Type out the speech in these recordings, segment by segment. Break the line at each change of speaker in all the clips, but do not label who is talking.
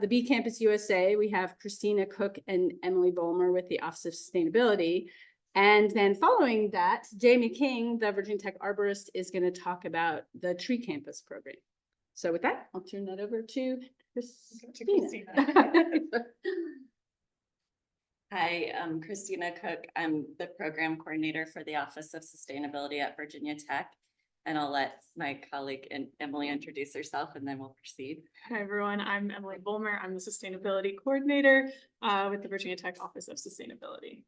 the Bee Campus USA, we have Kristina Cook and Emily Vollmer with the Office of Sustainability. And then following that, Jamie King, the Virginia Tech Arborist, is going to talk about the Tree Campus program. So with that, I'll turn that over to Kristina.
Hi, I'm Kristina Cook. I'm the program coordinator for the Office of Sustainability at Virginia Tech. And I'll let my colleague Emily introduce herself and then we'll proceed.
Hi, everyone. I'm Emily Vollmer. I'm the sustainability coordinator with the Virginia Tech Office of Sustainability.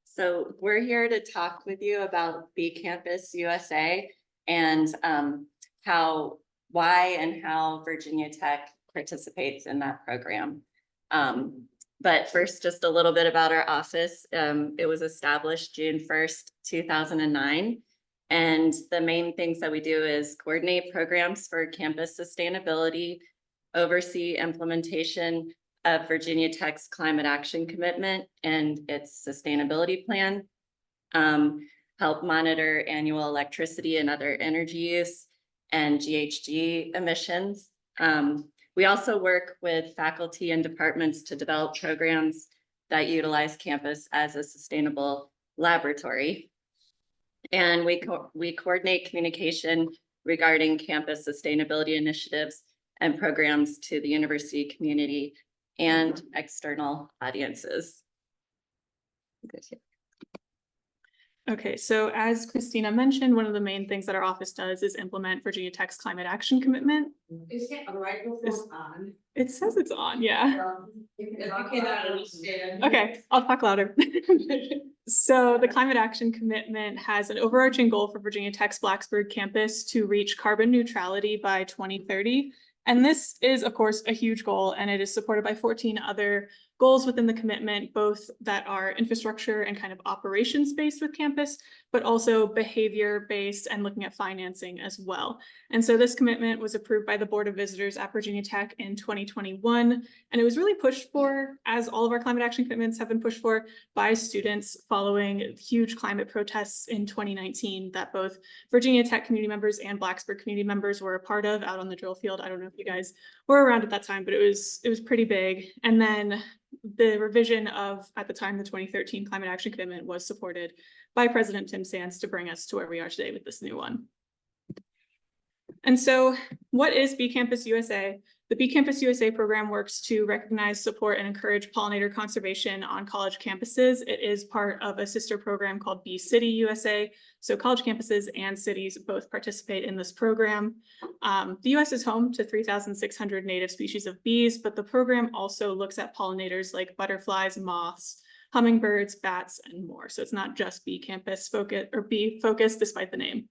So we're here to talk with you about Bee Campus USA and why and how Virginia Tech participates in that program. But first, just a little bit about our office. It was established June 1st, 2009. And the main things that we do is coordinate programs for campus sustainability, oversee implementation of Virginia Tech's climate action commitment and its sustainability plan, help monitor annual electricity and other energy use and GHG emissions. We also work with faculty and departments to develop programs that utilize campus as a sustainable laboratory. And we coordinate communication regarding campus sustainability initiatives and programs to the university community and external audiences.
Okay, so as Kristina mentioned, one of the main things that our office does is implement Virginia Tech's climate action commitment.
Is it right before on?
It says it's on, yeah.
You cannot understand.
Okay, I'll talk louder. So the climate action commitment has an overarching goal for Virginia Tech's Blacksburg campus to reach carbon neutrality by 2030. And this is, of course, a huge goal, and it is supported by 14 other goals within the commitment, both that are infrastructure and kind of operations based with campus, but also behavior based and looking at financing as well. And so this commitment was approved by the Board of Visitors at Virginia Tech in 2021. And it was really pushed for, as all of our climate action commitments have been pushed for, by students following huge climate protests in 2019 that both Virginia Tech community members and Blacksburg community members were a part of out on the drill field. I don't know if you guys were around at that time, but it was pretty big. And then the revision of, at the time, the 2013 climate action commitment was supported by President Tim Sands to bring us to where we are today with this new one. And so what is Bee Campus USA? The Bee Campus USA program works to recognize, support, and encourage pollinator conservation on college campuses. It is part of a sister program called Bee City USA. So college campuses and cities both participate in this program. The US is home to 3,600 native species of bees, but the program also looks at pollinators like butterflies, moths, hummingbirds, bats, and more. So it's not just bee campus focus or bee focused despite the name.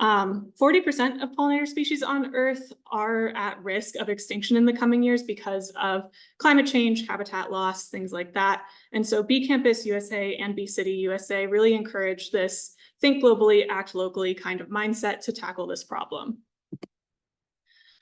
40% of pollinator species on Earth are at risk of extinction in the coming years because of climate change, habitat loss, things like that. And so Bee Campus USA and Bee City USA really encourage this think globally, act locally kind of mindset to tackle this problem.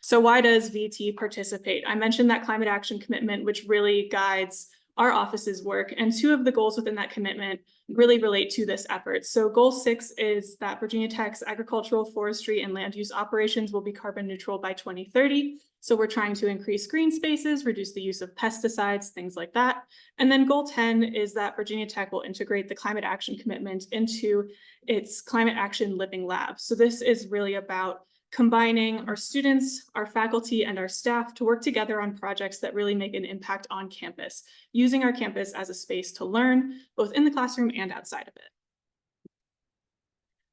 So why does VT participate? I mentioned that climate action commitment, which really guides our office's work, and two of the goals within that commitment really relate to this effort. So goal 6 is that Virginia Tech's agricultural, forestry, and land use operations will be carbon neutral by 2030. So we're trying to increase green spaces, reduce the use of pesticides, things like that. And then goal 10 is that Virginia Tech will integrate the climate action commitment into its climate action living lab. So this is really about combining our students, our faculty, and our staff to work together on projects that really make an impact on campus, using our campus as a space to learn, both in the classroom and outside of it.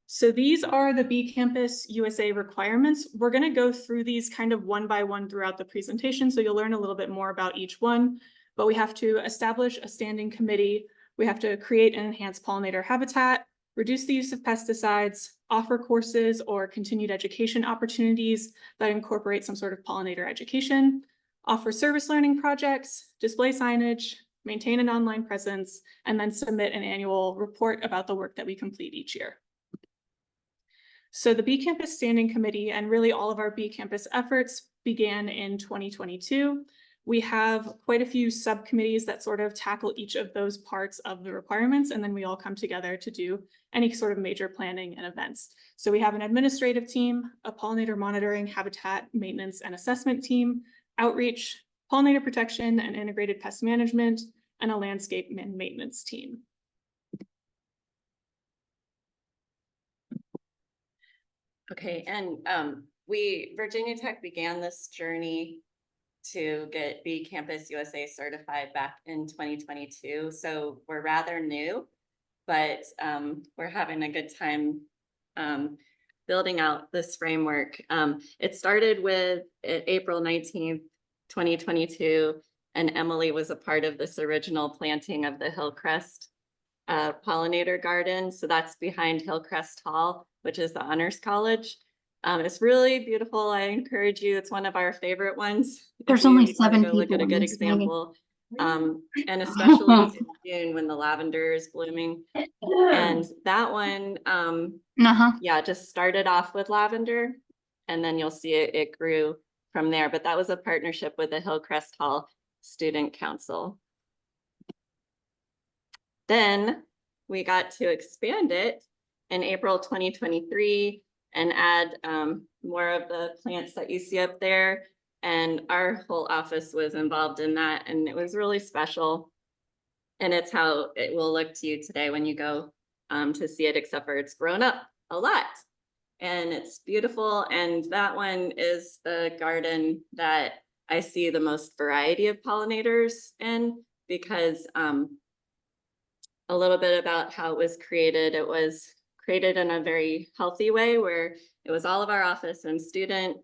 So these are the Bee Campus USA requirements. We're going to go through these kind of one by one throughout the presentation, so you'll learn a little bit more about each one, but we have to establish a standing committee. We have to create and enhance pollinator habitat, reduce the use of pesticides, offer courses or continued education opportunities that incorporate some sort of pollinator education, offer service learning projects, display signage, maintain an online presence, and then submit an annual report about the work that we complete each year. So the Bee Campus Standing Committee and really all of our Bee Campus efforts began in 2022. We have quite a few subcommittees that sort of tackle each of those parts of the requirements, and then we all come together to do any sort of major planning and events. So we have an administrative team, a pollinator monitoring, habitat maintenance and assessment team, outreach, pollinator protection and integrated pest management, and a landscape and maintenance team.
Okay, and Virginia Tech began this journey to get Bee Campus USA certified back in 2022. So we're rather new, but we're having a good time building out this framework. It started with April 19th, 2022, and Emily was a part of this original planting of the Hillcrest pollinator garden. So that's behind Hillcrest Hall, which is the Honors College. It's really beautiful. I encourage you. It's one of our favorite ones.
There's only
If you wanna
7
go look
people
at a
in
good
this meeting.
example. And especially in June when the lavender is blooming. And that one, yeah, just started off with lavender, and then you'll see it grew from there. But that was a partnership with the Hillcrest Hall Student Council. Then we got to expand it in April 2023 and add more of the plants that you see up there. And our whole office was involved in that, and it was really special. And it's how it will look to you today when you go to see it, except for it's grown up a lot. And it's beautiful. And that one is the garden that I see the most variety of pollinators in, because a little bit about how it was created. It was created in a very healthy way where it was all of our office and student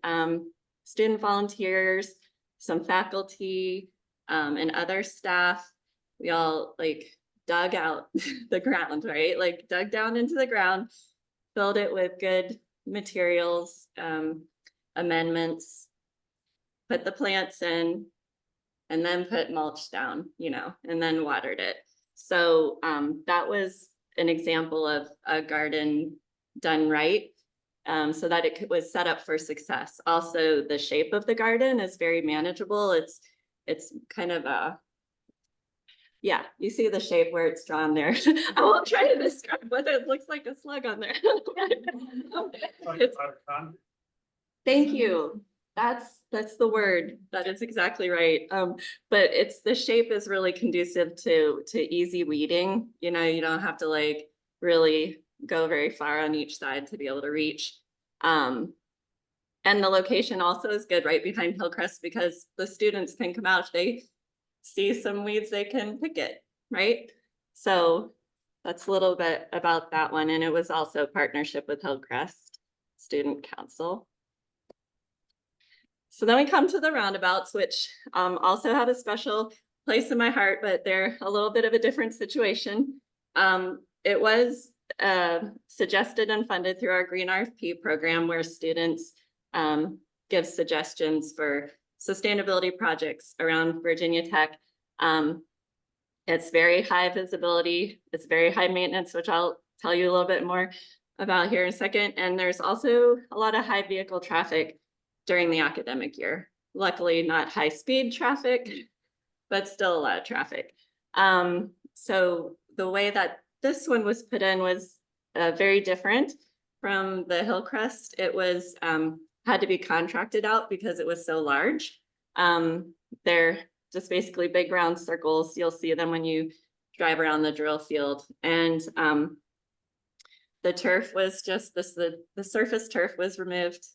volunteers, some faculty, and other staff. We all like dug out the ground, right? Like dug down into the ground, filled it with good materials, amendments, put the plants in, and then put mulch down, you know, and then watered it. So that was an example of a garden done right, so that it was set up for success. Also, the shape of the garden is very manageable. It's kind of a, yeah, you see the shape where it's drawn there. I won't try to describe whether it looks like a slug on there. Thank you. That's the word. That is exactly right. But the shape is really conducive to easy weeding. You know, you don't have to like really go very far on each side to be able to reach. And the location also is good right behind Hillcrest, because the students can come out if they see some weeds, they can pick it, right? So that's a little bit about that one. And it was also a partnership with Hillcrest Student Council. So then we come to the roundabouts, which also have a special place in my heart, but they're a little bit of a different situation. It was suggested and funded through our Green RFP program, where students give suggestions for sustainability projects around Virginia Tech. It's very high visibility. It's very high maintenance, which I'll tell you a little bit more about here in a second. And there's also a lot of high vehicle traffic during the academic year. Luckily, not high speed traffic, but still a lot of traffic. So the way that this one was put in was very different from the Hillcrest. It was had to be contracted out because it was so large. They're just basically big round circles. You'll see them when you drive around the drill field. And the turf was just this, the surface turf was removed.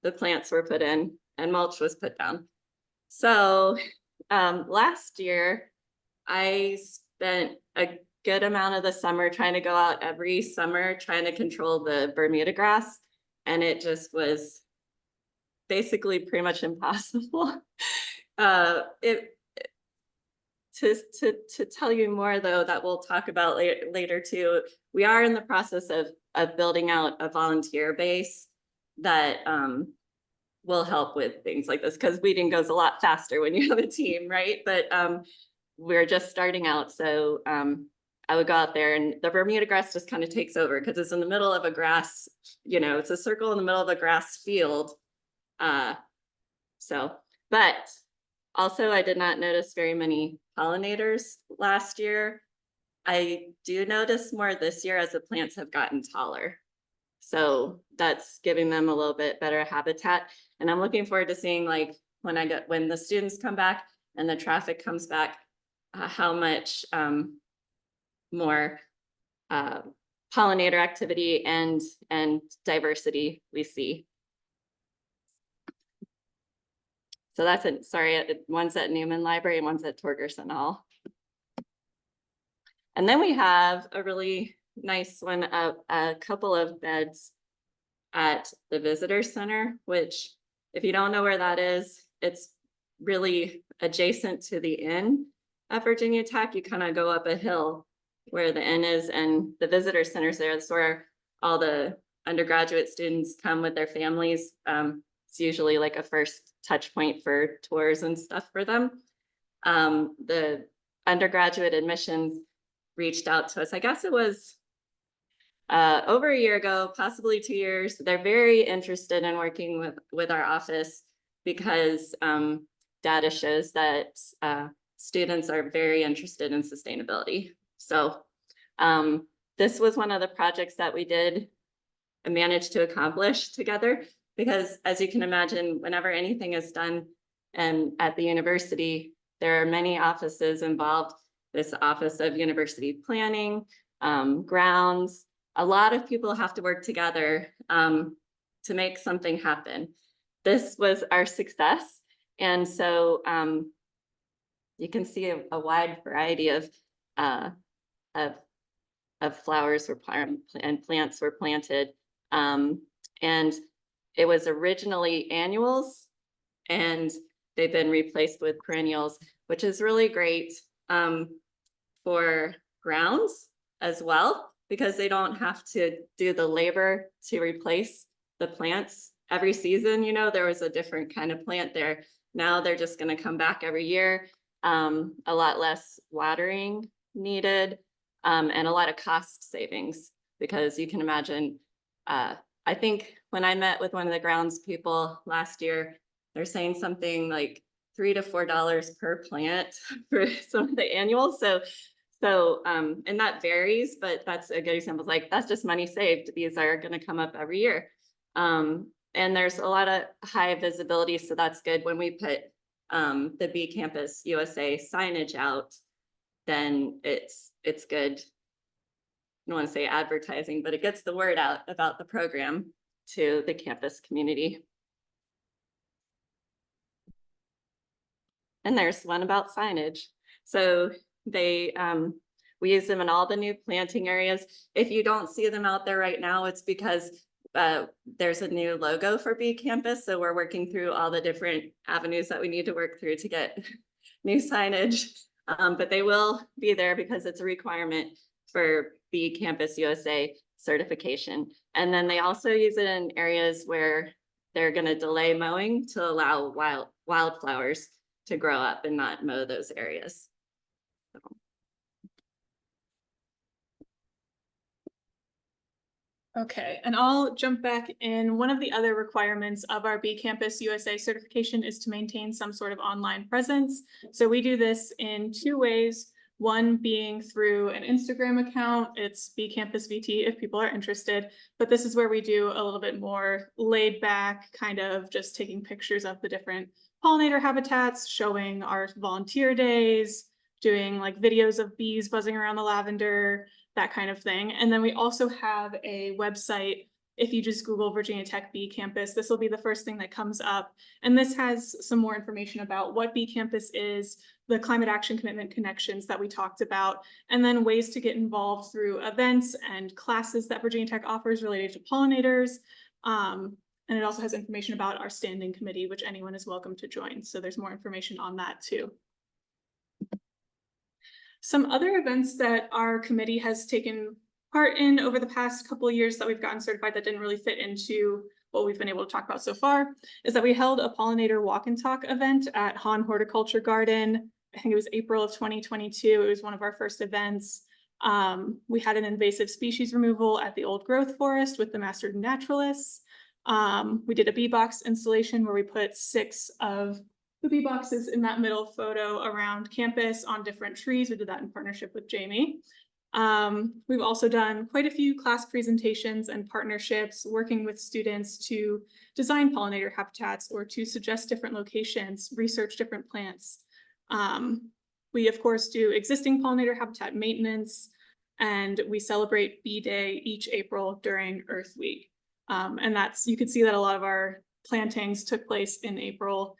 The plants were put in and mulch was put down. So last year, I spent a good amount of the summer trying to go out every summer, trying to control the Bermuda grass. And it just was basically pretty much impossible. To tell you more though, that we'll talk about later too, we are in the process of building out a volunteer base that will help with things like this, because weeding goes a lot faster when you have a team, right? But we're just starting out. So I would go out there, and the Bermuda grass just kind of takes over because it's in the middle of a grass, you know, it's a circle in the middle of a grass field. But also I did not notice very many pollinators last year. I do notice more this year as the plants have gotten taller. So that's giving them a little bit better habitat. And I'm looking forward to seeing like when the students come back and the traffic comes back, how much more pollinator activity and diversity we see. So that's it. Sorry, one's at Newman Library and one's at Torgerson Hall. And then we have a really nice one, a couple of beds at the Visitor Center, which if you don't know where that is, it's really adjacent to the inn at Virginia Tech. You kind of go up a hill where the inn is, and the Visitor Center's there. That's where all the undergraduate students come with their families. It's usually like a first touch point for tours and stuff for them. The undergraduate admissions reached out to us. I guess it was over a year ago, possibly 2 years. They're very interested in working with our office because data shows that students are very interested in sustainability. So this was one of the projects that we did and managed to accomplish together, because as you can imagine, whenever anything is done at the university, there are many offices involved. This Office of University Planning, grounds, a lot of people have to work together to make something happen. This was our success. And so you can see a wide variety of flowers and plants were planted. And it was originally annuals, and they've been replaced with perennials, which is really great for grounds as well, because they don't have to do the labor to replace the plants every season. You know, there was a different kind of plant there. Now they're just going to come back every year. A lot less watering needed, and a lot of cost savings, because you can imagine, I think when I met with one of the grounds people last year, they're saying something like $3 to $4 per plant for some of the annuals. So, and that varies, but that's a good example. Like, that's just money saved. These are going to come up every year. And there's a lot of high visibility. So that's good. When we put the Bee Campus USA signage out, then it's good. I don't want to say advertising, but it gets the word out about the program to the campus community. And there's one about signage. So we use them in all the new planting areas. If you don't see them out there right now, it's because there's a new logo for Bee Campus. So we're working through all the different avenues that we need to work through to get new signage. But they will be there because it's a requirement for Bee Campus USA certification. And then they also use it in areas where they're going to delay mowing to allow wildflowers to grow up and not mow those areas. So.
Okay, and I'll jump back in. One of the other requirements of our Bee Campus USA certification is to maintain some sort of online presence. So we do this in 2 ways. One being through an Instagram account. It's Bee Campus VT if people are interested, but this is where we do a little bit more laid back, kind of just taking pictures of the different pollinator habitats, showing our volunteer days, doing like videos of bees buzzing around the lavender, that kind of thing. And then we also have a website. If you just Google Virginia Tech Bee Campus, this will be the first thing that comes up. And this has some more information about what Bee Campus is, the climate action commitment connections that we talked about, and then ways to get involved through events and classes that Virginia Tech offers related to pollinators. And it also has information about our standing committee, which anyone is welcome to join. So there's more information on that too. Some other events that our committee has taken part in over the past couple of years that we've gotten certified that didn't really fit into what we've been able to talk about so far is that we held a pollinator walk and talk event at Hahn Horticulture Garden. I think it was April of 2022. It was one of our first events. We had an invasive species removal at the old growth forest with the master naturalists. We did a bee box installation where we put 6 of the bee boxes in that middle photo around campus on different trees. We did that in partnership with Jamie. We've also done quite a few class presentations and partnerships working with students to design pollinator habitats or to suggest different locations, research different plants. We of course do existing pollinator habitat maintenance, and we celebrate Bee Day each April during Earth Week. And you can see that a lot of our plantings took place in April.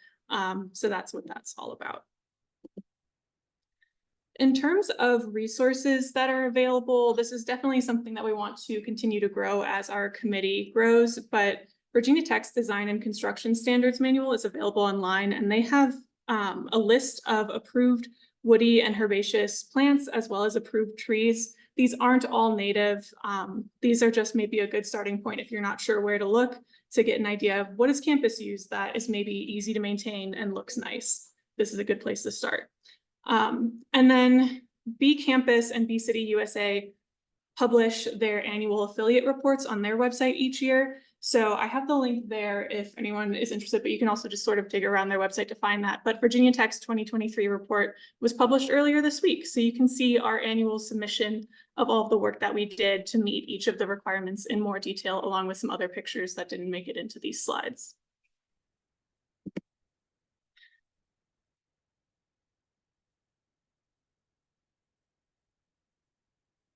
So that's what that's all about. In terms of resources that are available, this is definitely something that we want to continue to grow as our committee grows, but Virginia Tech's Design and Construction Standards Manual is available online, and they have a list of approved woody and herbaceous plants as well as approved trees. These aren't all native. These are just maybe a good starting point if you're not sure where to look to get an idea of what does campus use that is maybe easy to maintain and looks nice. This is a good place to start. And then Bee Campus and Bee City USA publish their annual affiliate reports on their website each year. So I have the link there if anyone is interested, but you can also just sort of dig around their website to find that. But Virginia Tech's 2023 report was published earlier this week. So you can see our annual submission of all of the work that we did to meet each of the requirements in more detail, along with some other pictures that didn't make it into these slides.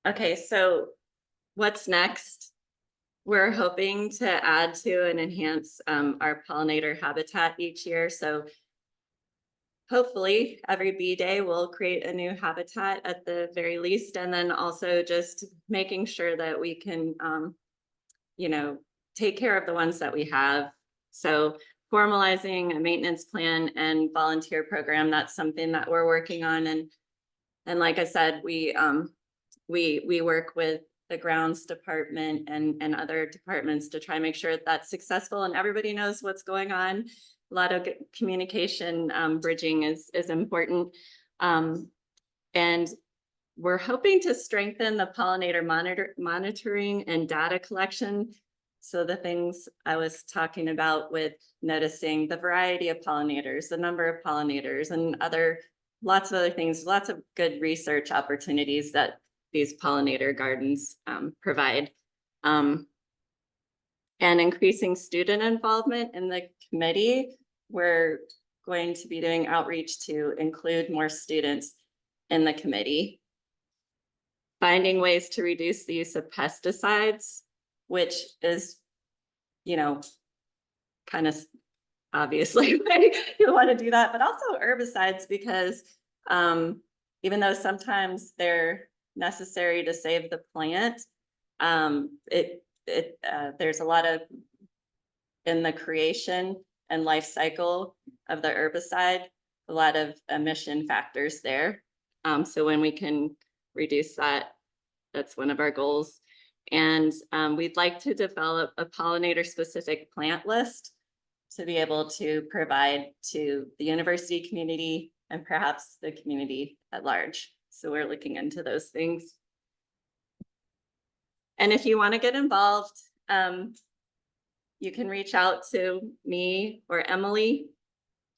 Okay, so what's next? We're hoping to add to and enhance our pollinator habitat each year. So hopefully every bee day we'll create a new habitat at the very least, and then also just making sure that we can, you know, take care of the ones that we have. So formalizing a maintenance plan and volunteer program, that's something that we're working on. And like I said, we work with the grounds department and other departments to try and make sure that's successful and everybody knows what's going on. A lot of communication bridging is important. And we're hoping to strengthen the pollinator monitoring and data collection. So the things I was talking about with noticing the variety of pollinators, the number of pollinators, and lots of other things, lots of good research opportunities that these pollinator gardens provide. And increasing student involvement in the committee. We're going to be doing outreach to include more students in the committee. Finding ways to reduce the use of pesticides, which is, you know, kind of obviously you want to do that, but also herbicides, because even though sometimes they're necessary to save the plant, there's a lot of in the creation and life cycle of the herbicide, a lot of emission factors there. So when we can reduce that, that's one of our goals. And we'd like to develop a pollinator specific plant list to be able to provide to the university community and perhaps the community at large. So we're looking into those things. And if you want to get involved, you can reach out to me or Emily.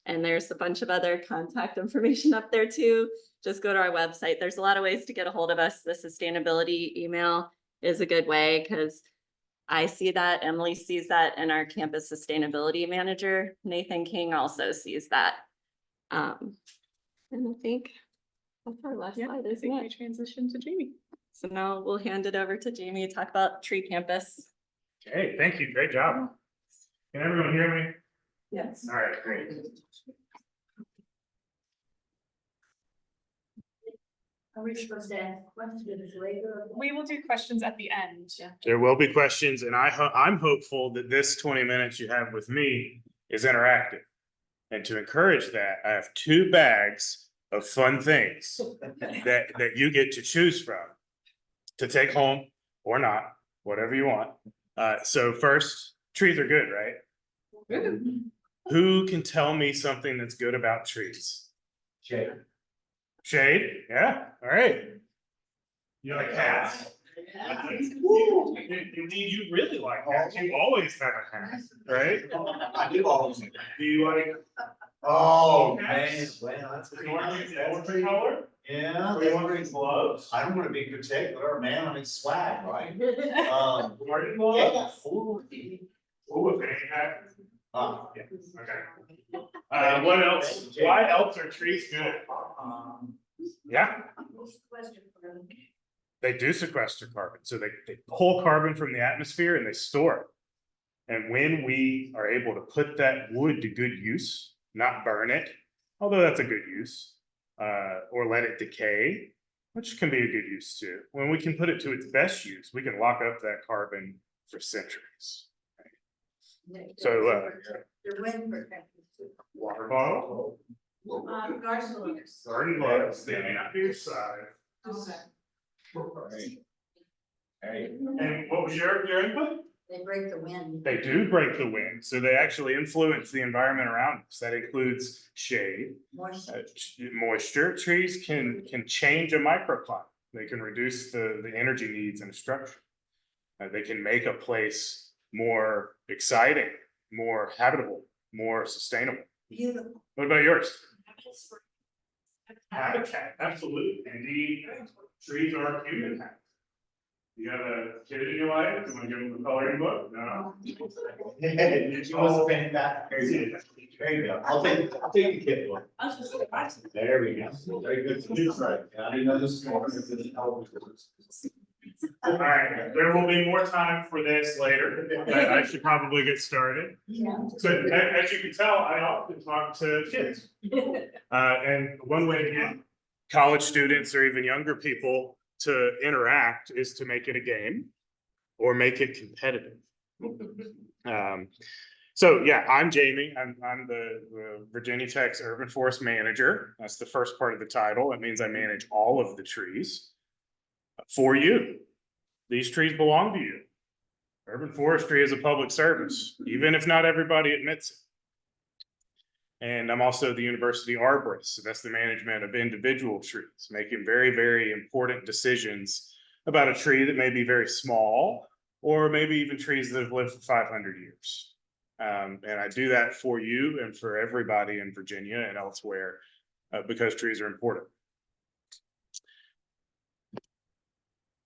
And there's a bunch of other contact information up there too. Just go to our website. There's a lot of ways to get a hold of us. The sustainability email is a good way because I see that, Emily sees that, and our campus sustainability manager, Nathan King, also sees that. And I think that's our last slide,
I
isn't
think we
it?
transition to Jamie.
So now we'll hand it over to Jamie to talk about Tree Campus.
Okay, thank you. Great job. Can everyone hear me?
Yes.
All right, great.
Are we supposed to ask questions later?
We will do questions at the end.
There will be questions, and I'm hopeful that this 20 minutes you have with me is interactive. And to encourage that, I have 2 bags of fun things that you get to choose from to take home or not, whatever you want. So first, trees are good, right? Who can tell me something that's good about trees?
Shade.
Shade, yeah, all right. You like cats? You really like cats. You always have a cat, right?
I do always.
Do you like
Oh, man, well, that's.
Poultry color?
Yeah.
Or you want these gloves?
I don't wanna be particular, man, I mean swag, right?
Garden
Yeah.
gloves?
Ooh.
Ooh, a fanny pack.
Yeah.
Okay. What else? Why else are trees good? Yeah, they do sequester carbon. So they pull carbon from the atmosphere and they store it. And when we are able to put that wood to good use, not burn it, although that's a good use, or let it decay, which can be a good use too. When we can put it to its best use, we can lock up that carbon for centuries. So,
Your wind protection.
water bottle, garden gloves, they may not be your size.
Hey.
And what was your input?
They break the wind.
They do break the wind, so they actually influence the environment around us. That includes shade,
Moisture.
moisture. Trees can change a microclimate. They can reduce the energy needs in a structure. They can make a place more exciting, more habitable, more sustainable.
Beautiful.
What about yours? Habitat, absolutely. Indeed, trees are human habitat. You have a kid in your life, you wanna give them a coloring book? No.
Did you want to paint that? There you go, I'll take the kid one. There we go, very good. That's right. I didn't know this morning if this helped.
All right, there will be more time for this later. I should probably get started. So as you can tell, I often talk to kids. And one way to get college students or even younger people to interact is to make it a game or make it competitive. So yeah, I'm Jamie. I'm the Virginia Tech's Urban Forest Manager. That's the first part of the title. It means I manage all of the trees for you. These trees belong to you. Urban forestry is a public service, even if not everybody admits it. And I'm also the university arborist, so that's the management of individual trees, making very, very important decisions about a tree that may be very small, or maybe even trees that have lived for 500 years. And I do that for you and for everybody in Virginia and elsewhere because trees are important.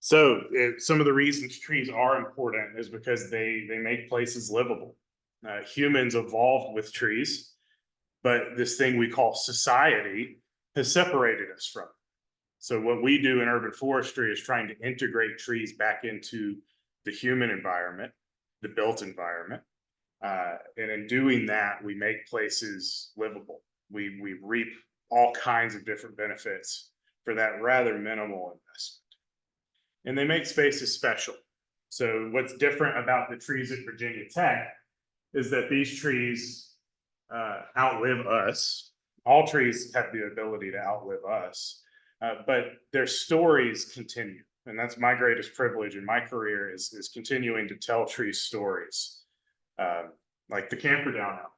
So some of the reasons trees are important is because they make places livable. Humans evolved with trees, but this thing we call society has separated us from it. So what we do in urban forestry is trying to integrate trees back into the human environment, the built environment. And in doing that, we make places livable. We reap all kinds of different benefits for that rather minimal investment. And they make spaces special. So what's different about the trees at Virginia Tech is that these trees outlive us. All trees have the ability to outlive us, but their stories continue. And that's my greatest privilege in my career is continuing to tell trees stories. Like the Camperdown Elm.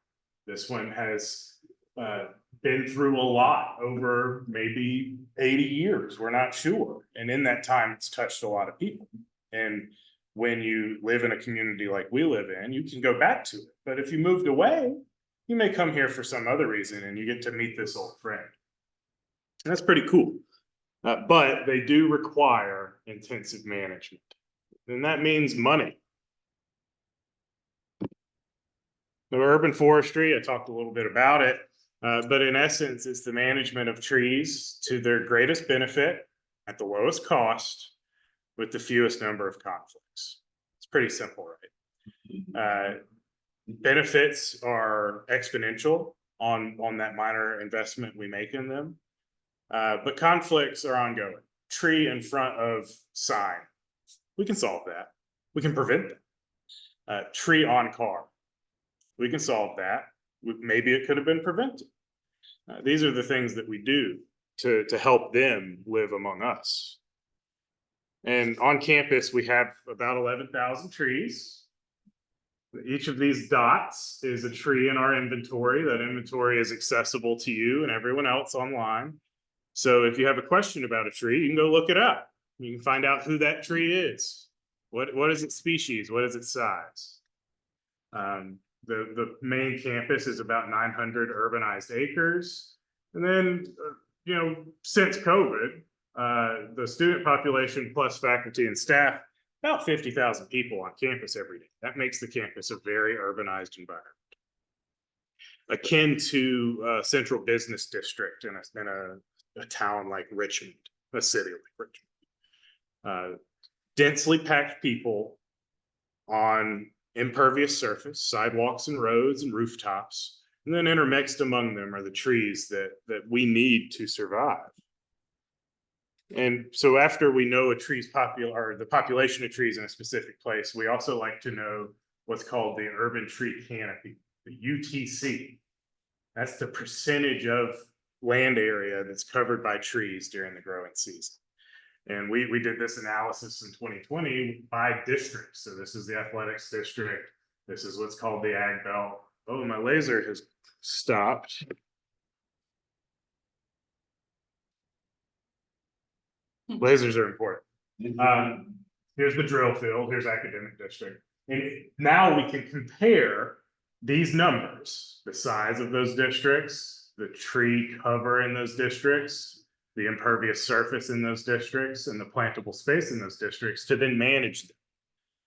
This one has been through a lot over maybe 80 years, we're not sure. And in that time, it's touched a lot of people. And when you live in a community like we live in, you can go back to it. But if you moved away, you may come here for some other reason and you get to meet this old friend. And that's pretty cool. But they do require intensive management. And that means money. The urban forestry, I talked a little bit about it, but in essence, it's the management of trees to their greatest benefit at the lowest cost with the fewest number of conflicts. It's pretty simple, right? Benefits are exponential on that minor investment we make in them, but conflicts are ongoing. Tree in front of sign, we can solve that. We can prevent that. Tree on car, we can solve that. Maybe it could have been prevented. These are the things that we do to help them live among us. And on campus, we have about 11,000 trees. Each of these dots is a tree in our inventory. That inventory is accessible to you and everyone else online. So if you have a question about a tree, you can go look it up. You can find out who that tree is. What is its species? What is its size? The main campus is about 900 urbanized acres. And then, since COVID, the student population plus faculty and staff, about 50,000 people on campus every day. That makes the campus a very urbanized environment. Akin to central business district in a town like Richmond, a city like Richmond. Densely packed people on impervious surface, sidewalks and roads and rooftops, and then intermixed among them are the trees that we need to survive. And so after we know a tree's or the population of trees in a specific place, we also like to know what's called the urban tree canopy, the UTC. That's the percentage of land area that's covered by trees during the growing season. And we did this analysis in 2020 by district. So this is the athletics district. This is what's called the ag belt. Oh, my laser has stopped. Lasers are important. Here's the drill field. Here's academic district. And now we can compare these numbers, the size of those districts, the tree cover in those districts, the impervious surface in those districts, and the plantable space in those districts to then manage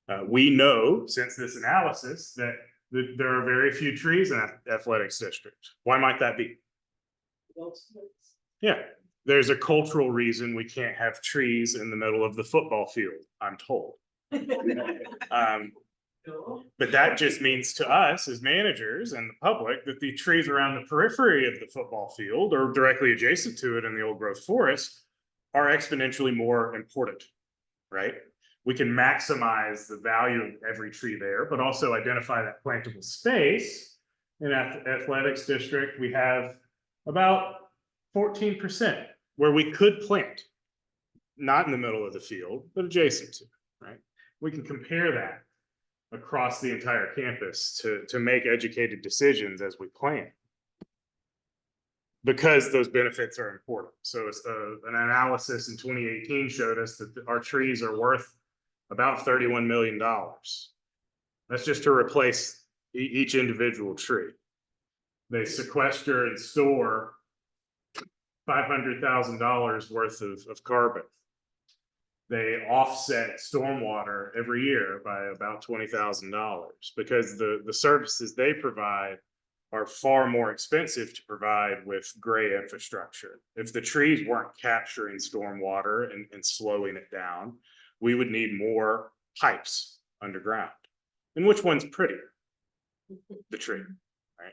them. We know since this analysis that there are very few trees in athletics district. Why might that be? Yeah, there's a cultural reason we can't have trees in the middle of the football field, I'm told. But that just means to us as managers and the public that the trees around the periphery of the football field or directly adjacent to it in the old growth forest are exponentially more important, right? We can maximize the value of every tree there, but also identify that plantable space. In athletics district, we have about 14% where we could plant, not in the middle of the field, but adjacent to, right? We can compare that across the entire campus to make educated decisions as we plan. Because those benefits are important. So it's an analysis in 2018 showed us that our trees are worth about $31 million. That's just to replace each individual tree. They sequester and store $500,000 worth of carbon. They offset stormwater every year by about $20,000 because the services they provide are far more expensive to provide with gray infrastructure. If the trees weren't capturing stormwater and slowing it down, we would need more pipes underground. And which one's prettier? The tree, right?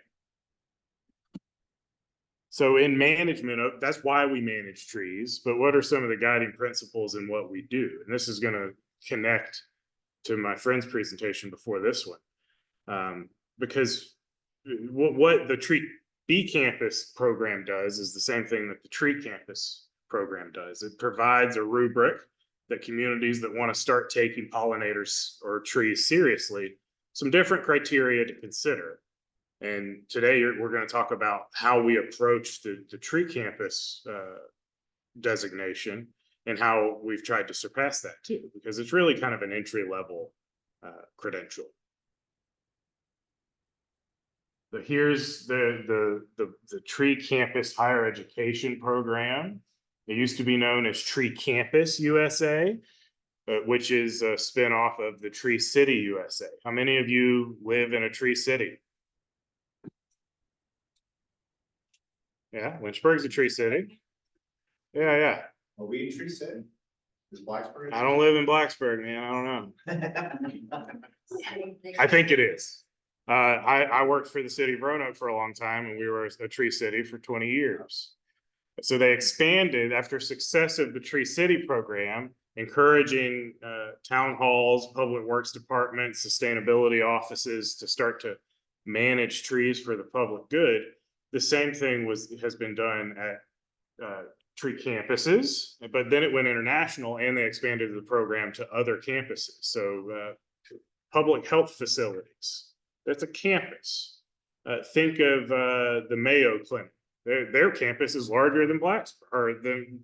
So in management, that's why we manage trees, but what are some of the guiding principles in what we do? And this is going to connect to my friend's presentation before this one. Because what the Tree Bee Campus program does is the same thing that the Tree Campus program does. It provides a rubric that communities that want to start taking pollinators or trees seriously, some different criteria to consider. And today we're going to talk about how we approach the Tree Campus designation and how we've tried to surpass that too, because it's really kind of an entry-level credential. So here's the Tree Campus Higher Education Program. It used to be known as Tree Campus USA, which is a spinoff of the Tree City USA. How many of you live in a Tree City? Yeah, Lynchburg's a Tree City. Yeah.
Are we in Tree City? Is Blacksburg?
I don't live in Blacksburg, man. I don't know. I think it is. I worked for the city of Roanoke for a long time, and we were a Tree City for 20 years. So they expanded after success of the Tree City program, encouraging town halls, public works departments, sustainability offices to start to manage trees for the public good. The same thing has been done at tree campuses, but then it went international and they expanded the program to other campuses. So public health facilities, that's a campus. Think of the Mayo Clinic. Their campus is larger than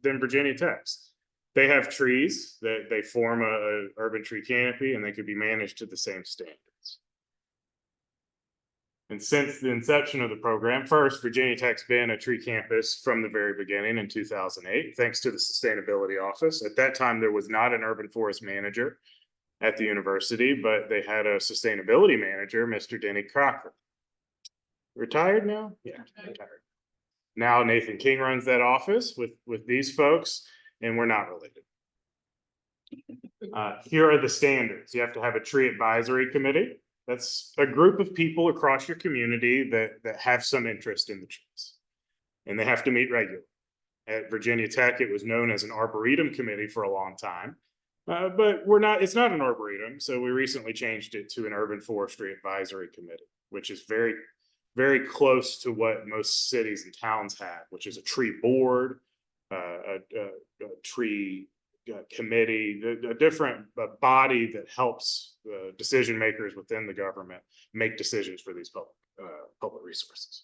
than Virginia Tech's. They have trees that they form a urban tree canopy and they could be managed to the same standards. And since the inception of the program, first, Virginia Tech's been a tree campus from the very beginning in 2008, thanks to the Sustainability Office. At that time, there was not an urban forest manager at the university, but they had a sustainability manager, Mr. Denny Crocker. Retired now? Yeah, retired. Now Nathan King runs that office with these folks, and we're not related. Here are the standards. You have to have a tree advisory committee. That's a group of people across your community that have some interest in the trees. And they have to meet regularly. At Virginia Tech, it was known as an Arboretum committee for a long time. But it's not an Arboretum. So we recently changed it to an Urban Forestry Advisory Committee, which is very, very close to what most cities and towns have, which is a tree board, a tree committee, a different body that helps decision makers within the government make decisions for these public resources.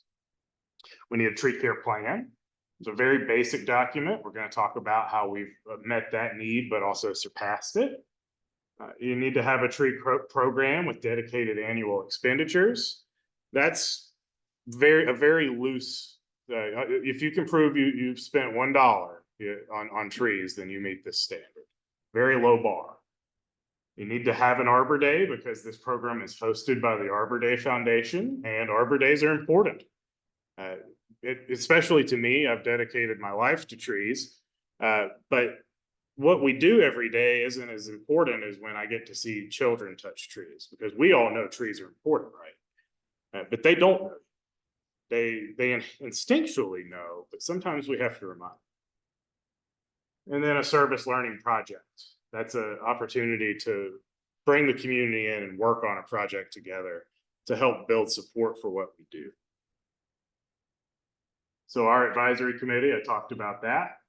We need a tree care plan. It's a very basic document. We're going to talk about how we've met that need, but also surpassed it. You need to have a tree program with dedicated annual expenditures. That's a very loose. If you can prove you've spent $1 on trees, then you meet this standard. Very low bar. You need to have an Arbor Day because this program is hosted by the Arbor Day Foundation, and Arbor Days are important. Especially to me, I've dedicated my life to trees, but what we do every day isn't as important as when I get to see children touch trees, because we all know trees are important, right? But they don't know. They instinctually know, but sometimes we have to remind. And then a service learning project. That's an opportunity to bring the community in and work on a project together to help build support for what we do. So our advisory committee, I talked about that,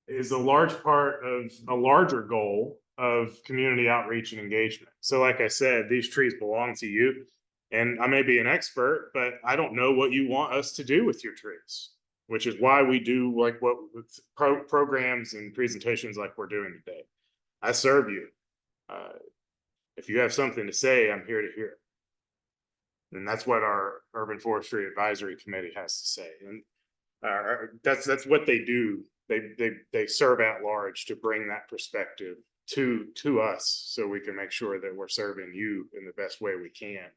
is a large part of a larger goal of community outreach and engagement. So like I said, these trees belong to you, and I may be an expert, but I don't know what you want us to do with your trees, which is why we do like what programs and presentations like we're doing today. I serve you. If you have something to say, I'm here to hear it. And that's what our Urban Forestry Advisory Committee has to say. And that's what they do. They serve at large to bring that perspective to us so we can make sure that we're serving you in the best way we can.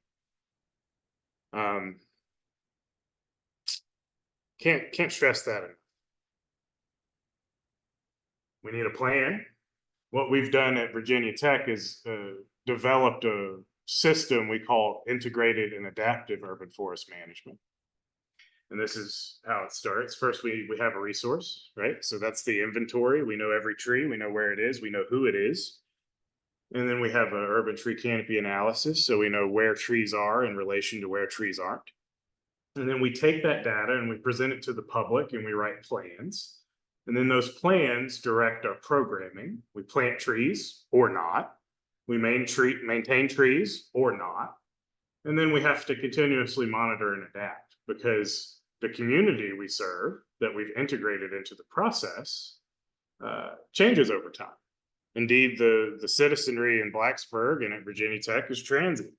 Can't stress that enough. We need a plan. What we've done at Virginia Tech is developed a system we call integrated and adaptive urban forest management. And this is how it starts. First, we have a resource, right? So that's the inventory. We know every tree, we know where it is, we know who it is. And then we have an urban tree canopy analysis. So we know where trees are in relation to where trees aren't. And then we take that data and we present it to the public and we write plans. And then those plans direct our programming. We plant trees or not. We maintain trees or not. And then we have to continuously monitor and adapt because the community we serve that we've integrated into the process changes over time. Indeed, the citizenry in Blacksburg and at Virginia Tech is transient.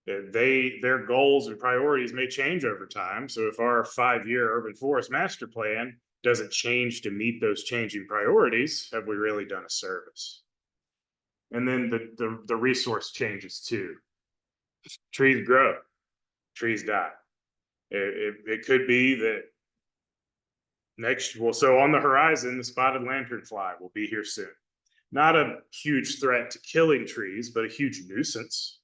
Their goals and priorities may change over time. So if our 5-year urban forest master plan doesn't change to meet those changing priorities, have we really done a service? And then the resource changes too. Trees grow, trees die. It could be that so on the horizon, the spotted lanternfly will be here soon. Not a huge threat to killing trees, but a huge nuisance.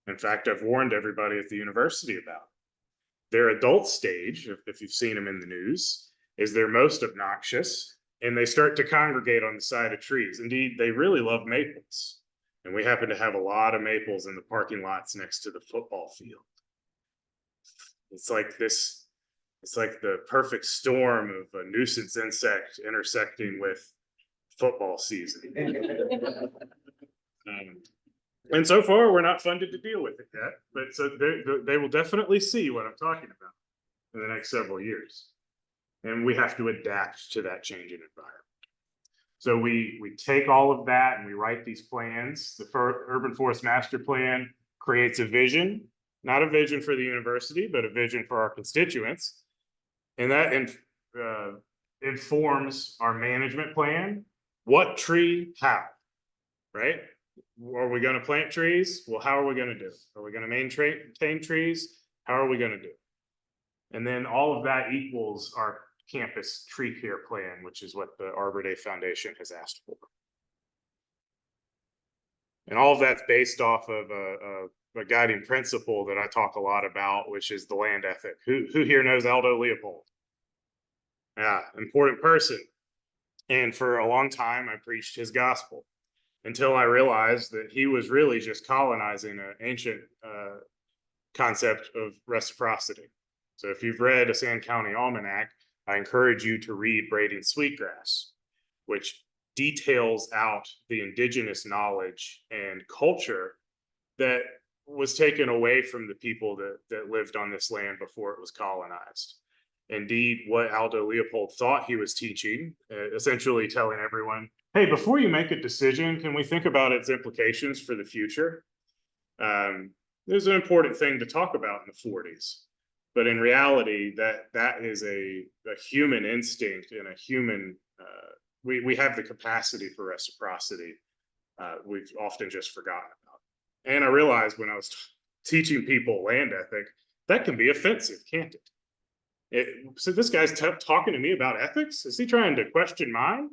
In fact, I've warned everybody at the university about it. Their adult stage, if you've seen them in the news, is they're most obnoxious and they start to congregate on the side of trees. Indeed, they really love maples. And we happen to have a lot of maples in the parking lots next to the football field. It's like the perfect storm of a nuisance insect intersecting with football season. And so far, we're not funded to deal with it yet, but so they will definitely see what I'm talking about in the next several years. And we have to adapt to that changing environment. So we take all of that and we write these plans. The Urban Forest Master Plan creates a vision, not a vision for the university, but a vision for our constituents. And that informs our management plan. What tree, how, right? Are we going to plant trees? Well, how are we going to do it? Are we going to maintain trees? How are we going to do it? And then all of that equals our campus tree care plan, which is what the Arbor Day Foundation has asked for. And all of that's based off of a guiding principle that I talk a lot about, which is the land ethic. Who here knows Aldo Leopold? Yeah, important person. And for a long time, I preached his gospel until I realized that he was really just colonizing an ancient concept of reciprocity. So if you've read a Sand County Almanac, I encourage you to read Braiding Sweetgrass, which details out the indigenous knowledge and culture that was taken away from the people that lived on this land before it was colonized. Indeed, what Aldo Leopold thought he was teaching, essentially telling everyone, hey, before you make a decision, can we think about its implications for the future? There's an important thing to talk about in the 40s. But in reality, that is a human instinct and a human, we have the capacity for reciprocity. We've often just forgotten about. And I realized when I was teaching people land ethic, that can be offensive, can't it? So this guy's talking to me about ethics? Is he trying to question mine?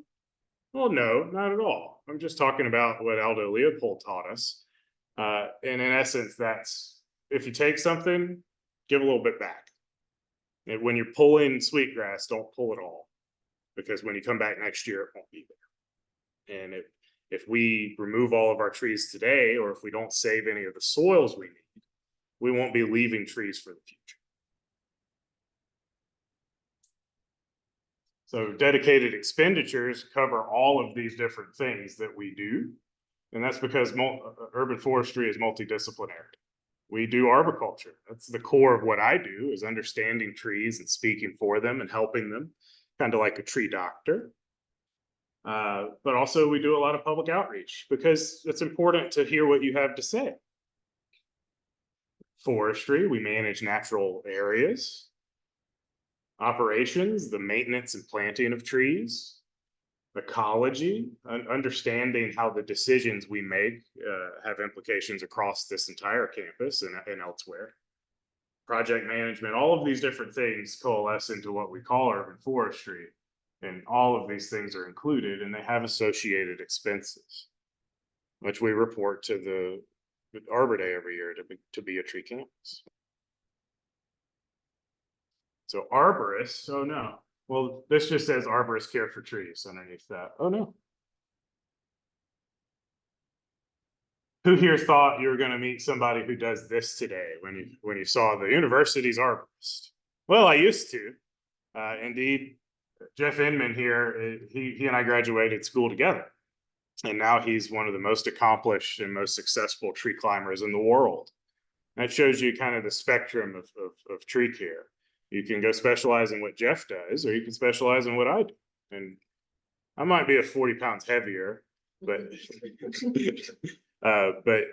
Well, no, not at all. I'm just talking about what Aldo Leopold taught us. And in essence, that's if you take something, give a little bit back. And when you're pulling sweetgrass, don't pull it all, because when you come back next year, it won't be there. And if we remove all of our trees today, or if we don't save any of the soils we need, we won't be leaving trees for the future. So dedicated expenditures cover all of these different things that we do. And that's because urban forestry is multidisciplinary. We do arboriculture. That's the core of what I do, is understanding trees and speaking for them and helping them, kind of like a tree doctor. But also we do a lot of public outreach because it's important to hear what you have to say. Forestry, we manage natural areas. Operations, the maintenance and planting of trees. Ecology, understanding how the decisions we make have implications across this entire campus and elsewhere. Project management, all of these different things coalesce into what we call urban forestry. And all of these things are included, and they have associated expenses, which we report to the Arbor Day every year to be a tree campus. So arborists, oh no. Well, this just says arborists care for trees underneath that. Oh no. Who here thought you were going to meet somebody who does this today when you saw the university's arborist? Well, I used to. Indeed, Jeff Inman here, he and I graduated school together. And now he's one of the most accomplished and most successful tree climbers in the world. That shows you kind of the spectrum of tree care. You can go specialize in what Jeff does, or you can specialize in what I do. And I might be 40 pounds heavier, but but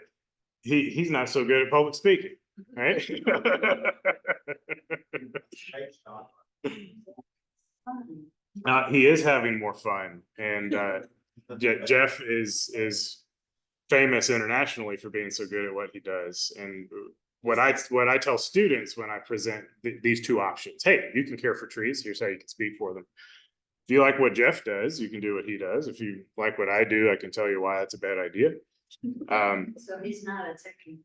he's not so good at public speaking, right? He is having more fun, and Jeff is famous internationally for being so good at what he does. And what I tell students when I present these two options: hey, you can care for trees. Here's how you can speak for them. If you like what Jeff does, you can do what he does. If you like what I do, I can tell you why that's a bad idea.
So he's not a technical.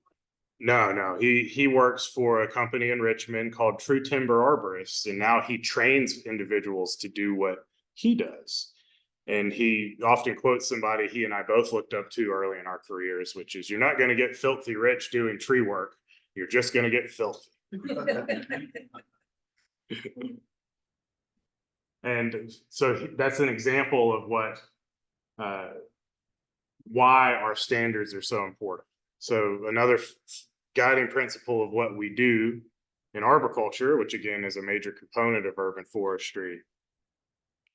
No, he works for a company in Richmond called True Timber Arborist, and now he trains individuals to do what he does. And he often quotes somebody he and I both looked up to early in our careers, which is, you're not going to get filthy rich doing tree work. You're just going to get filthy. And so that's an example of why our standards are so important. So another guiding principle of what we do in arboriculture, which again is a major component of urban forestry,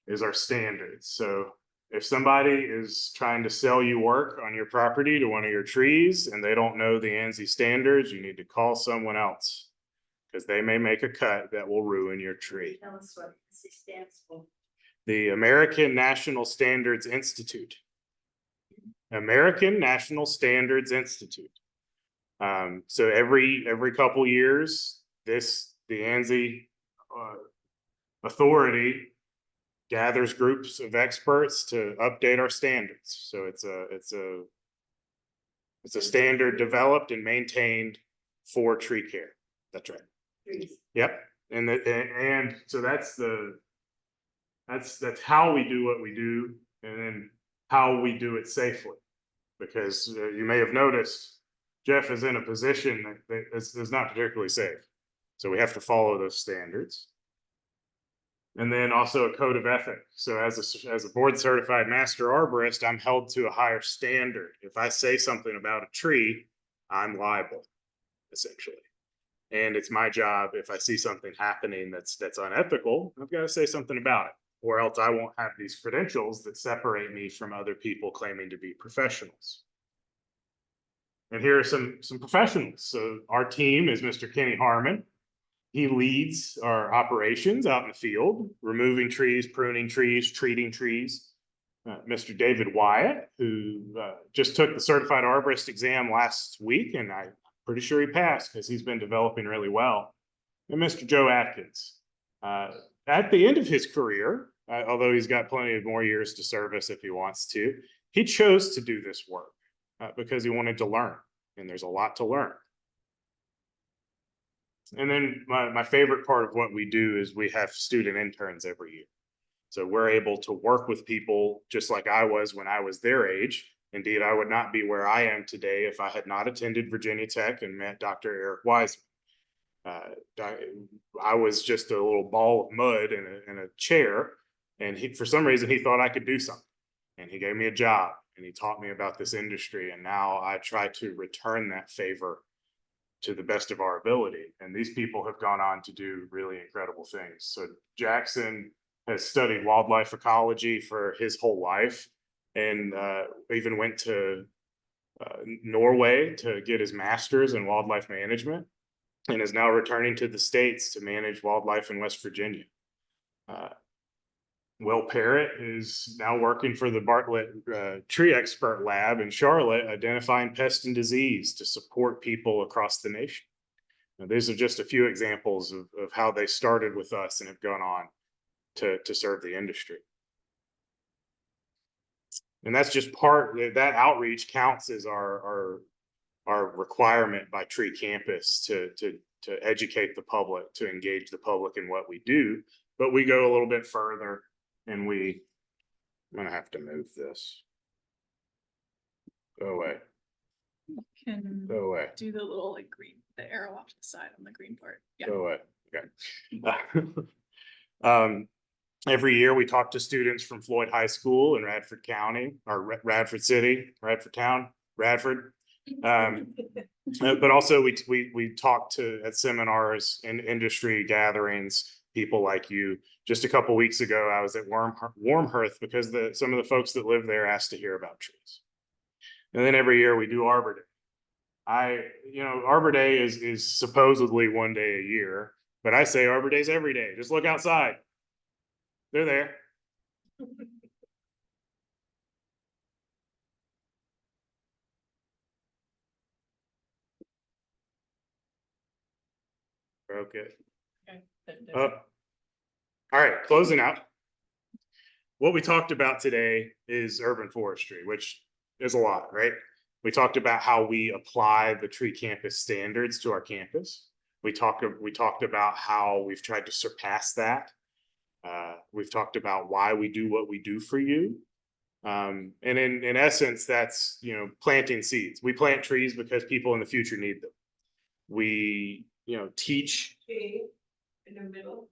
is our standards. So If somebody is trying to sell you work on your property to one of your trees and they don't know the ANSI standards, you need to call someone else. Because they may make a cut that will ruin your tree.
Tell us what this stands for.
The American National Standards Institute. American National Standards Institute. So every couple years, the ANSI authority gathers groups of experts to update our standards. So it's a standard developed and maintained for tree care. That's right.
Trees.
Yep. And so that's how we do what we do, and then how we do it safely. Because you may have noticed Jeff is in a position that is not particularly safe. So we have to follow those standards. And then also a code of ethics. So as a board certified master arborist, I'm held to a higher standard. If I say something about a tree, I'm liable, essentially. And it's my job, if I see something happening that's unethical, I've got to say something about it, or else I won't have these credentials that separate me from other people claiming to be professionals. And here are some professionals. So our team is Mr. Kenny Harmon. He leads our operations out in the field, removing trees, pruning trees, treating trees. Mr. David Wyatt, who just took the certified arborist exam last week, and I'm pretty sure he passed because he's been developing really well. And Mr. Joe Atkins, at the end of his career, although he's got plenty of more years to service if he wants to, he chose to do this work because he wanted to learn, and there's a lot to learn. And then my favorite part of what we do is we have student interns every year. So we're able to work with people just like I was when I was their age. Indeed, I would not be where I am today if I had not attended Virginia Tech and met Dr. Eric Wiseman. I was just a little ball of mud in a chair, and for some reason he thought I could do something, and he gave me a job and he taught me about this industry, and now I try to return that favor to the best of our ability. And these people have gone on to do really incredible things. So Jackson has studied wildlife ecology for his whole life, and even went to Norway to get his master's in wildlife management, and is now returning to the States to manage wildlife in West Virginia. Will Parrott is now working for the Bartlett Tree Expert Lab in Charlotte, identifying pest and disease to support people across the nation. Now, these are just a few examples of how they started with us and have gone on to serve the industry. And that's just that outreach counts as our requirement by Tree Campus to educate the public, to engage the public in what we do. But we go a little bit further, and I'm gonna have to move this. Go away.
Can
Go away.
do the little like green, the arrow off to the side on the green part. Yeah.
Go away. Okay. Every year we talk to students from Floyd High School in Radford County, or Radford City, Radford Town, Radford. But also we talk at seminars and industry gatherings, people like you. Just a couple weeks ago, I was at Warmhearth because some of the folks that live there asked to hear about trees. And then every year we do Arbor Day. Arbor Day is supposedly one day a year, but I say Arbor Day's every day. Just look outside. They're there. Broke it. All right, closing out. What we talked about today is urban forestry, which is a lot, right? We talked about how we apply the Tree Campus standards to our campus. We talked about how we've tried to surpass that. We've talked about why we do what we do for you. And in essence, that's, planting seeds. We plant trees because people in the future need them. We, teach.
In the middle.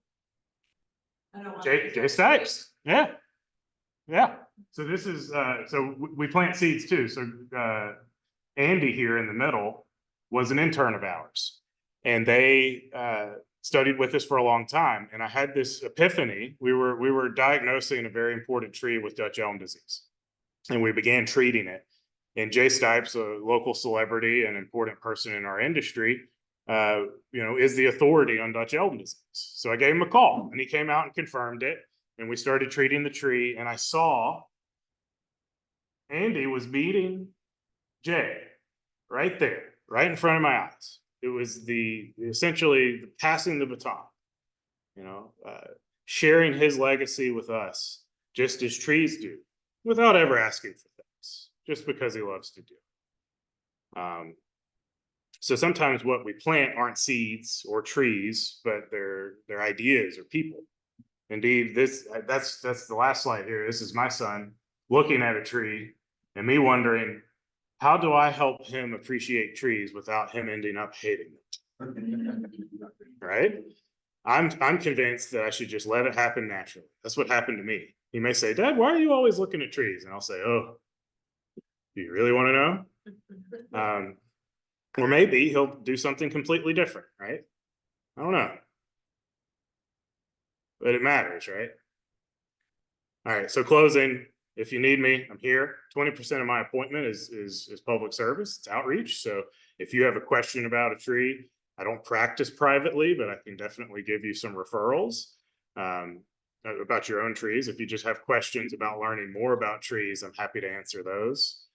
I don't want
Jay Stipes. Yeah. So this is, so we plant seeds too. So Andy here in the middle was an intern of ours. And they studied with us for a long time, and I had this epiphany. We were diagnosing a very important tree with Dutch elm disease, and we began treating it. And Jay Stipes, a local celebrity and important person in our industry, is the authority on Dutch elm disease. So I gave him a call, and he came out and confirmed it, and we started treating the tree. And I saw Andy was beating Jay right there, right in front of my eyes. It was essentially passing the baton, sharing his legacy with us, just as trees do, without ever asking for things, just because he loves to do it. So sometimes what we plant aren't seeds or trees, but they're ideas or people. Indeed, that's the last slide here. This is my son looking at a tree and me wondering, how do I help him appreciate trees without him ending up hating them? Right? I'm convinced that I should just let it happen naturally. That's what happened to me. He may say, Dad, why are you always looking at trees? And I'll say, oh, do you really want to know? Or maybe he'll do something completely different, right? I don't know. But it matters, right? All right, so closing. If you need me, I'm here. 20% of my appointment is public service. It's outreach. So if you have a question about a tree, I don't practice privately, but I can definitely give you some referrals about your own trees. If you just have questions about learning more about trees, I'm happy to answer those.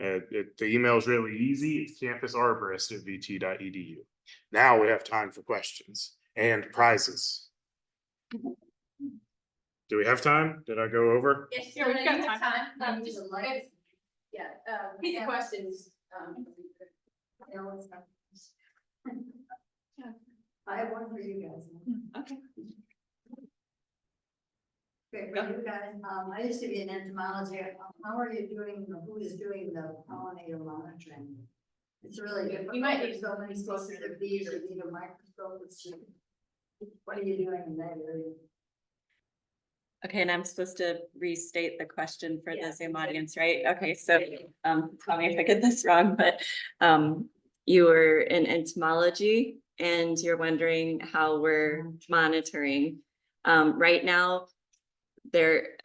The email is really easy. It's campusarborist@vt.edu. Now we have time for questions and prizes. Do we have time? Did I go over?
Yes,
Yeah, we've got time.
Just, yeah, repeat the questions.
I have one for you guys.
Okay.
Okay, for you guys, I used to be an entomologist. How are you doing, who is doing the pollinator monitoring? It's really difficult.
You might
There's so many species of bees, you need a microscope. What are you doing in that area?
Okay, and I'm supposed to restate the question for
Yeah.
the Zoom audience, right? Okay, so tell me if I get this wrong, but you were in entomology and you're wondering how we're monitoring. Right now, there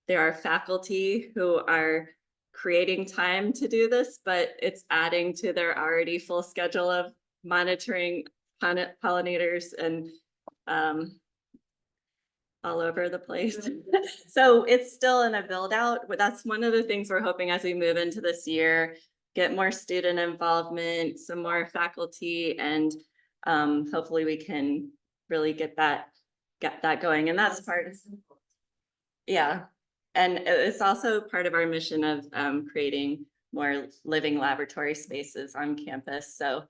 are faculty who are creating time to do this, but it's adding to their already full schedule of monitoring pollinators and all over the place. So it's still in a build out, but that's one of the things we're hoping as we move into this year, get more student involvement, some more faculty, and hopefully we can really get that going. And that's part, yeah. And it's also part of our mission of creating more living laboratory spaces on campus. So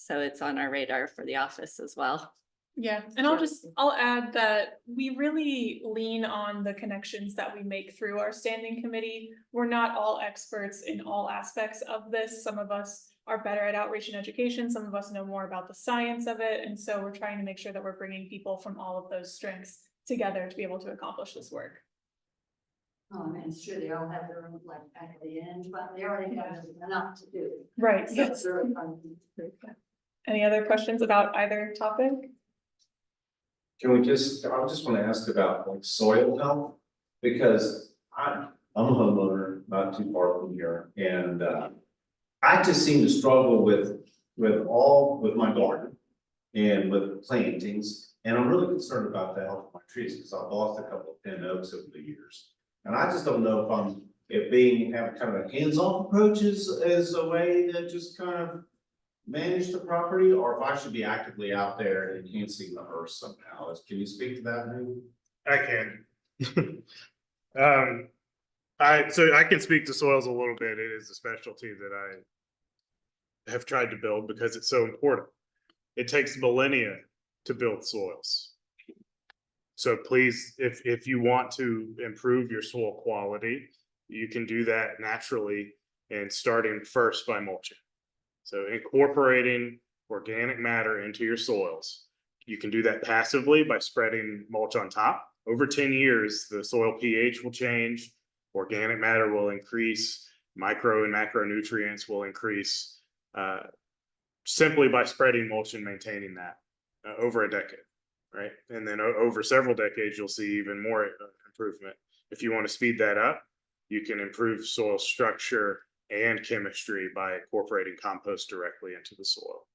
it's on our radar for the office as well.
Yeah, and I'll add that we really lean on the connections that we make through our standing committee. We're not all experts in all aspects of this. Some of us are better at outreach and education. Some of us know more about the science of it. And so we're trying to make sure that we're bringing people from all of those strengths together to be able to accomplish this work.
Oh, and it's true, they all have their own, like, faculty and, but they already have enough to do.
Right.
So
Yes.
it's really fun.
Any other questions about either topic?
I just want to ask about like soil health, because I'm a homeowner not too far from here, and I just seem to struggle with my garden and with plantings, and I'm really concerned about the health of my trees because I've lost a couple of pin oaks over the years, and I just don't know if having kind of a hands-on approach is a way to just kind of manage the property, or if I should be actively out there enhancing the earth somehow. Can you speak to that, maybe?
I can. So I can speak to soils a little bit. It is a specialty that I have tried to build because it's so important. It takes millennia to build soils. So please, if you want to improve your soil quality, you can do that naturally and starting first by mulching. So incorporating organic matter into your soils. You can do that passively by spreading mulch on top. Over 10 years, the soil pH will change, organic matter will increase, micro and macronutrients will increase simply by spreading mulch and maintaining that. over a decade, right? And then over several decades, you'll see even more improvement. If you want to speed that up, you can improve soil structure and chemistry by incorporating compost directly into the soil.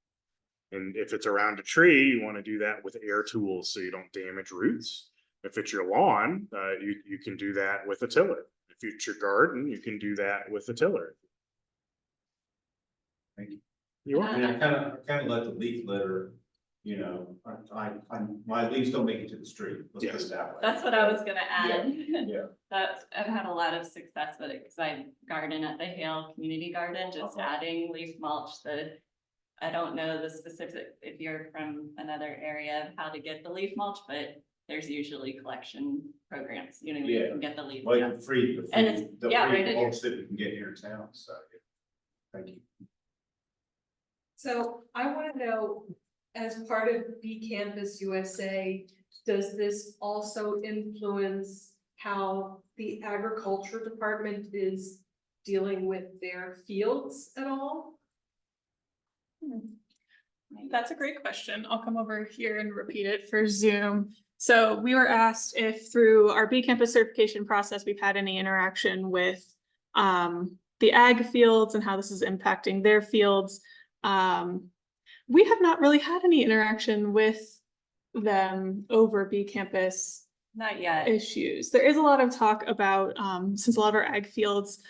And if it's around a tree, you want to do that with air tools so you don't damage roots. If it's your lawn, you can do that with a tiller. If it's your garden, you can do that with a tiller.
Thank you.
You
I
are.
mean, I kind of let the leaf litter, you know, my leaves don't make it to the street. Let's put
Yes.
it that way.
That's what I was gonna add.
Yeah.
I've had a lot of success with it because I garden at the Hale Community Garden, just adding leaf mulch. I don't know the specific, if you're from another area, of how to get the leaf mulch, but there's usually collection programs, you know, you
Yeah.
can get the leaves.
Well,
Yeah.
the free,
And it's-
the
yeah,
free
right in here.
mulch that we can get here in town, so, yeah. Thank you.
So I want to know, as part of B Campus USA, does this also influence how the agriculture department is dealing with their fields at all?
That's a great question. I'll come over here and repeat it for Zoom. So we were asked if through our B Campus certification process, we've had any interaction with the ag fields and how this is impacting their fields. We have not really had any interaction with them over B Campus
Not yet.
issues. There is a lot of talk about, since a lot of our ag fields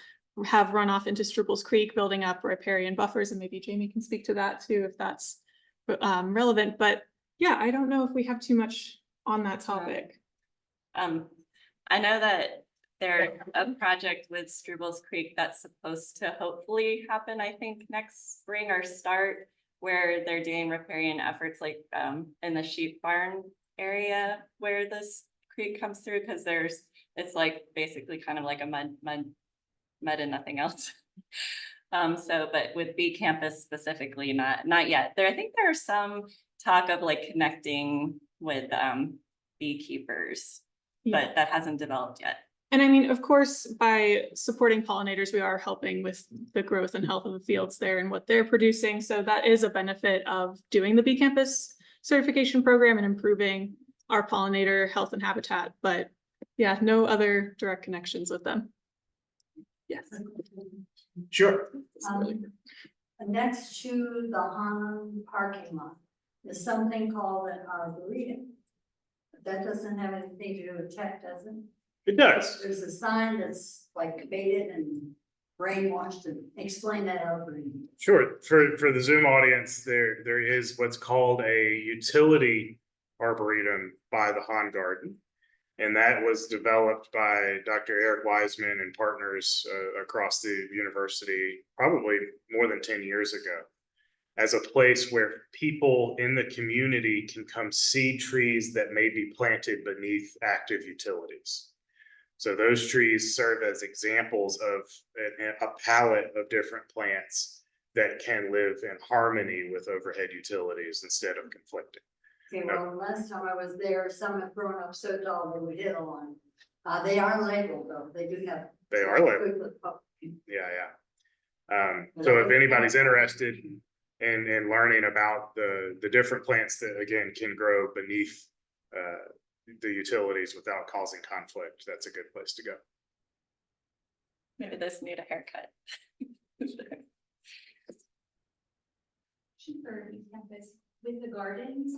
have runoff into Strubles Creek, building up riparian buffers, and maybe Jamie can speak to that too, if that's relevant. But yeah, I don't know if we have too much on that topic.
I know that there's a project with Strubles Creek that's supposed to hopefully happen, I think, next spring or start, where they're doing riparian efforts like in the sheep barn area where this creek comes through, because it's like basically kind of like a mud and nothing else. But with B Campus specifically, not yet. I think there's some talk of like connecting with beekeepers,
Yeah.
but that hasn't developed yet.
And I mean, of course, by supporting pollinators, we are helping with the growth and health of the fields there and what they're producing. So that is a benefit of doing the B Campus certification program and improving our pollinator health and habitat. But yeah, no other direct connections with them.
Yes.
Sure.
Next to the Han parking lot is something called an arboretum. That doesn't have anything to do with tech, does it?
It does.
There's a sign that's like baited and brainwashed, and explain that arboretum.
Sure. For the Zoom audience, there is what's called a utility arboretum by the Han Garden. And that was developed by Dr. Eric Wiseman and partners across the university, probably more than 10 years ago, as a place where people in the community can come see trees that may be planted beneath active utilities. So those trees serve as examples of a palette of different plants that can live in harmony with overhead utilities instead of conflicting.
Okay, well, last time I was there, some have grown up so tall they would hit a line. They are labeled though, they do have.
They are labeled. Yeah. So if anybody's interested in learning about the different plants that again can grow beneath the utilities without causing conflict, that's a good place to go.
Maybe this need a haircut.
For campus, with the gardens,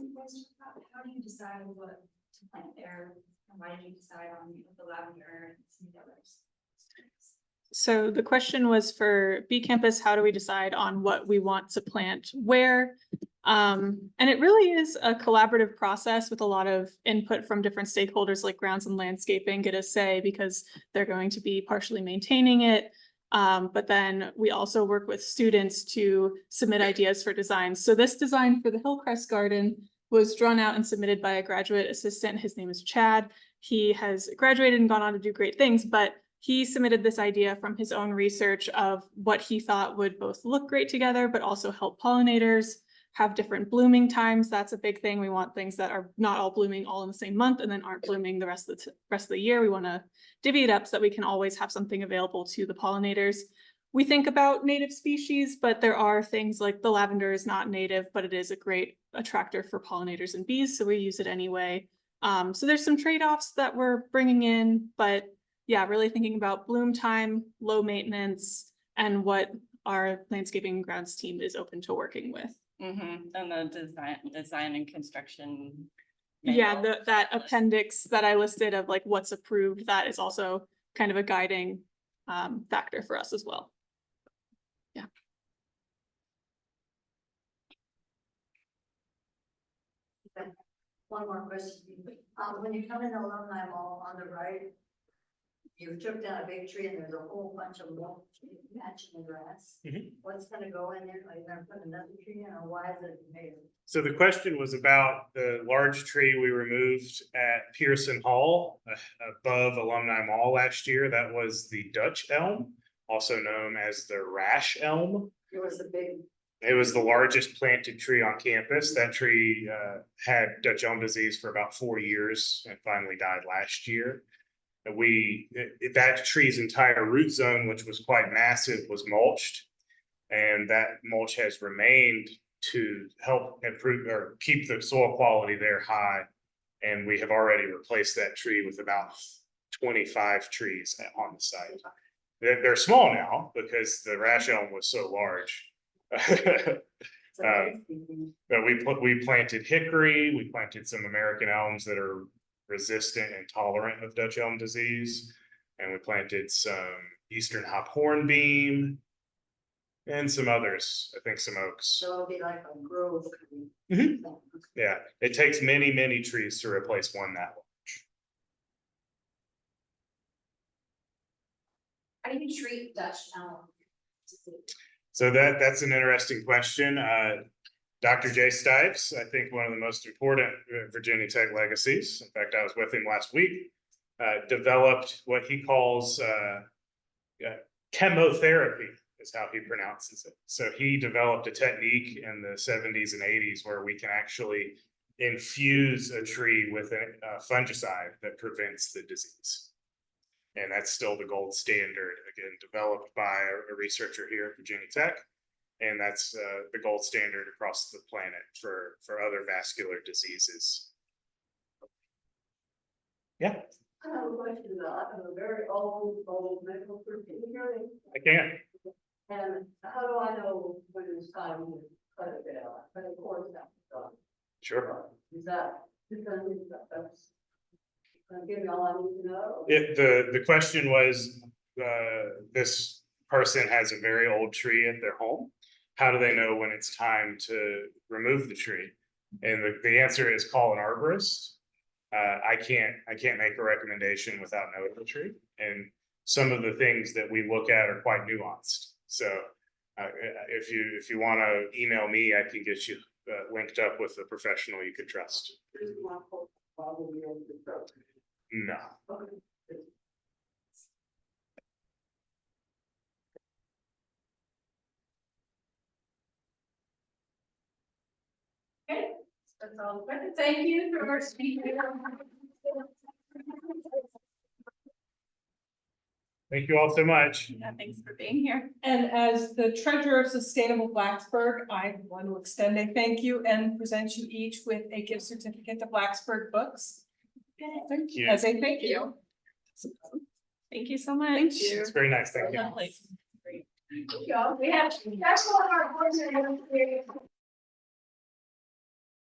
how do you decide what to plant there? And why did you decide on the lavender and some of the others?
So the question was for B Campus, how do we decide on what we want to plant where? And it really is a collaborative process with a lot of input from different stakeholders, like grounds and landscaping get a say because they're going to be partially maintaining it. But then we also work with students to submit ideas for designs. So this design for the Hillcrest Garden was drawn out and submitted by a graduate assistant. His name is Chad. He has graduated and gone on to do great things, but he submitted this idea from his own research of what he thought would both look great together, but also help pollinators have different blooming times. That's a big thing. We want things that are not all blooming all in the same month and then aren't blooming the rest of the year. We want to divvy it up so that we can always have something available to the pollinators. we think about native species, but there are things like the lavender is not native, but it is a great attractor for pollinators and bees, so we use it anyway. So there's some trade-offs that we're bringing in, but yeah, really thinking about bloom time, low maintenance, and what our landscaping and grounds team is open to working with.
And the design and construction.
Yeah,
manual.
that appendix that I listed of like what's approved, that is also kind of a guiding factor for us as well. Yeah.
One more question. When you come in the alumni mall on the right, you took down a big tree and there's a whole bunch of mulch matching grass.
Mhm.
What's gonna go in there? Are you gonna put another tree in, or why is it made?
So the question was about the large tree we removed at Pearson Hall above Alumni Mall last year. That was the Dutch elm, also known as the rash elm.
It was a big,
It was the largest planted tree on campus. That tree had Dutch elm disease for about 4 years and finally died last year. And that tree's entire root zone, which was quite massive, was mulched. And that mulch has remained to help improve or keep the soil quality there high. And we have already replaced that tree with about 25 trees on the site. They're small now because the rash elm was so large.
it's a
Um,
big thing.
But we planted hickory, we planted some American elms that are resistant and tolerant of Dutch elm disease. And we planted some eastern hop hornbeam and some others, I think some oaks.
So it'll be like a grove.
Mhm. Yeah, it takes many, many trees to replace one that large.
How do you treat Dutch elm?
So that's an interesting question. Dr. Jay Stipes, I think one of the most important Virginia Tech legacies, in fact, I was with him last week, developed what he calls chemotherapy, is how he pronounces it. So he developed a technique in the 70s and 80s where we can actually infuse a tree with a fungicide that prevents the disease. And that's still the gold standard, again, developed by a researcher here at Virginia Tech. And that's the gold standard across the planet for other vascular diseases. Yeah,
I have a question about, I'm a very old medical person.
I can.
And how do I know when it's time to cut it down? But of course, that's done.
Sure.
Is that, that's gonna give me all I need to know?
The question was, this person has a very old tree at their home. How do they know when it's time to remove the tree? And the answer is call an arborist. I can't make a recommendation without knowing the tree. And some of the things that we look at are quite nuanced. So if you want to email me, I can get you linked up with a professional you could trust. No.
That's all. Thank you for speaking.
Thank you all so much.
Yeah, thanks for being here.
And as the treasurer of Sustainable Blacksburg, I want to extend a thank you and present you each with a gift certificate to Blacksburg Books.
Thank you.
As a thank you.
Thank you so much.
Thank you.
It's very nice. Thank you.
We have, that's one of our boards.